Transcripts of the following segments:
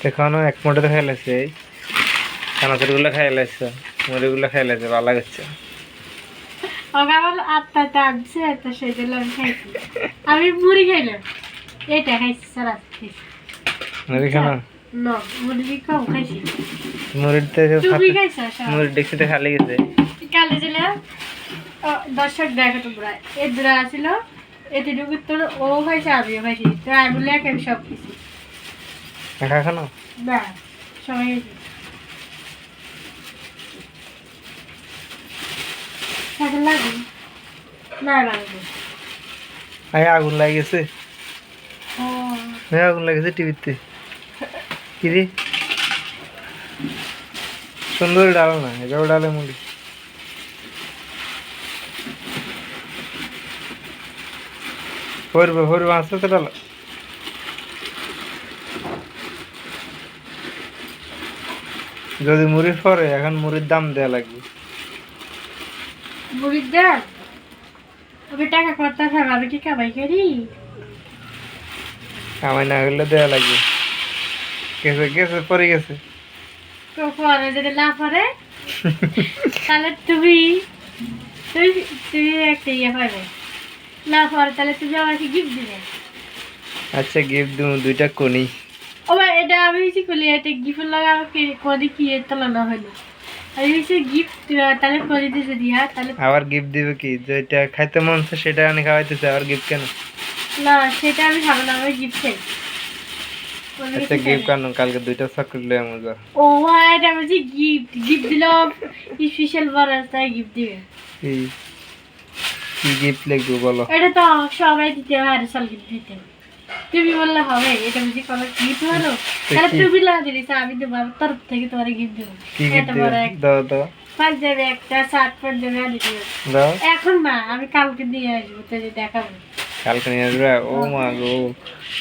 এখনো এক মোটে খাই লাগছে এই চানাচুরগুলো খাই লাগছে মুড়িগুলো খাই লাগছে ভালো লাগছে আমার আত্মাটা আনছে তো সেই জন্য আমি খাইছি আমি মুড়ি খাইলাম এটা খাইছি সারা মুড়ি খানো না মুড়ি কম খাইছি মুড়িতে তুমি খাইছো মুড়ি দেখতে খালি গেছে কালে ছিল দর্শক দেখো তোমরা এদরা ছিল এতটুকু তোর ও খাইছে আমিও খাইছি তো আমি বলে আমি সব কিছু একা খানো না সবাই খাইছি সাথে লাগে না লাগে আগুন লাগে গেছে আগুন লাগেছে টিভিতে কি রে সুন্দর ডালো না এটাও ডালে মুড়ি হরবে আসতে তো ডালো যদি মুড়ি পরে এখন মুড়ির দাম দেয়া লাগবে মুড়ির দাম আমি টাকা করতে থাকবো আমি কি কামাই করি কামাই না করলে দেয়া লাগবে গেছে গেছে পরে গেছে তো পরে যদি না পরে তাহলে তুমি তুমি তুমি একটা ইয়ে পাবে না পরে তাহলে তুমি আমাকে গিফট দিবে আচ্ছা গিফট দিব দুইটা কোনি ও ভাই এটা আমি বেশি করলি এটা গিফট লাগা আমাকে কোনি কি তোলা না হলো আমি বেশি গিফট তাহলে করে দিতে দিয়া তাহলে আবার গিফট দিবে কি যেটা খাইতে মন চায় সেটা আনি খাওয়াইতেছে আবার গিফট কেন না সেটা আমি খাবো না আমি গিফট চাই আচ্ছা গিফট কেন কালকে দুইটা চকলেট লয়ে মজা ও ভাই এটা বলছি গিফট গিফট দিল স্পেশাল বড় তাই গিফট দিবে কি কি গিফট লাগবে বলো এটা তো সবাই দিতে পারে সাল গিফট দিতে তুমি বললে হবে এটা বুঝি কোনো গিফট হলো তাহলে তুমি না দিলি আমি দেবো আমার তরফ থেকে তোমার গিফট দেবো কি গিফট দাও দাও পাঞ্জাবি একটা শার্ট পাঞ্জাবি আনি দিও দাও এখন না আমি কালকে দিয়ে আসবো তাহলে দেখাবো কালকে নিয়ে আসবে ও মা গো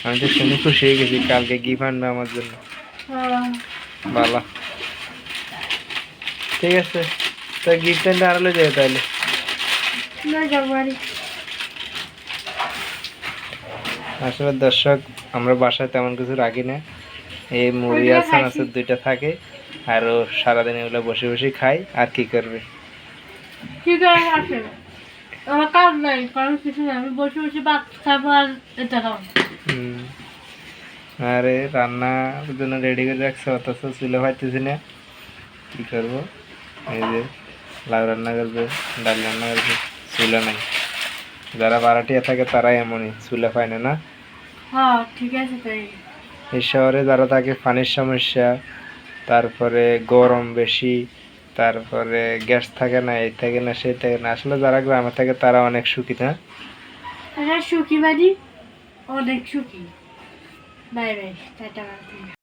আমি তো শুনে খুশি হয়ে গেছি কালকে গিফট আনবে আমার জন্য ভালো ঠিক আছে তো গিফট আনতে আরো যাবে তাহলে না যাবো আরে আসলে দর্শক আমরা বাসায় তেমন কিছু রাখি না এই মুড়ি আছে দুইটা থাকে আর ও সারাদিন এগুলো বসে বসে খাই আর কি করবে কি করে আসে আমার কাজ নাই কারণ কিছু না আমি বসে বসে ভাত খাবো আর এটা খাবো আরে রান্নার জন্য রেডি করে রাখছে অথচ চুলে পাইতেছি না কি করবো এই যে লাউ রান্না করবে ডাল রান্না করবে চুলে নাই যারা ভাড়াটিয়া থাকে তারাই এমনই চুলে পায় না না হ্যাঁ ঠিক আছে তাই এই শহরে যারা থাকে পানির সমস্যা তারপরে গরম বেশি তারপরে গ্যাস থাকে না এই থাকে না সেই থাকে না আসলে যারা গ্রামে থাকে তারা অনেক সুখী না সুখী মানে অনেক সুখী বাই বাই টাটা।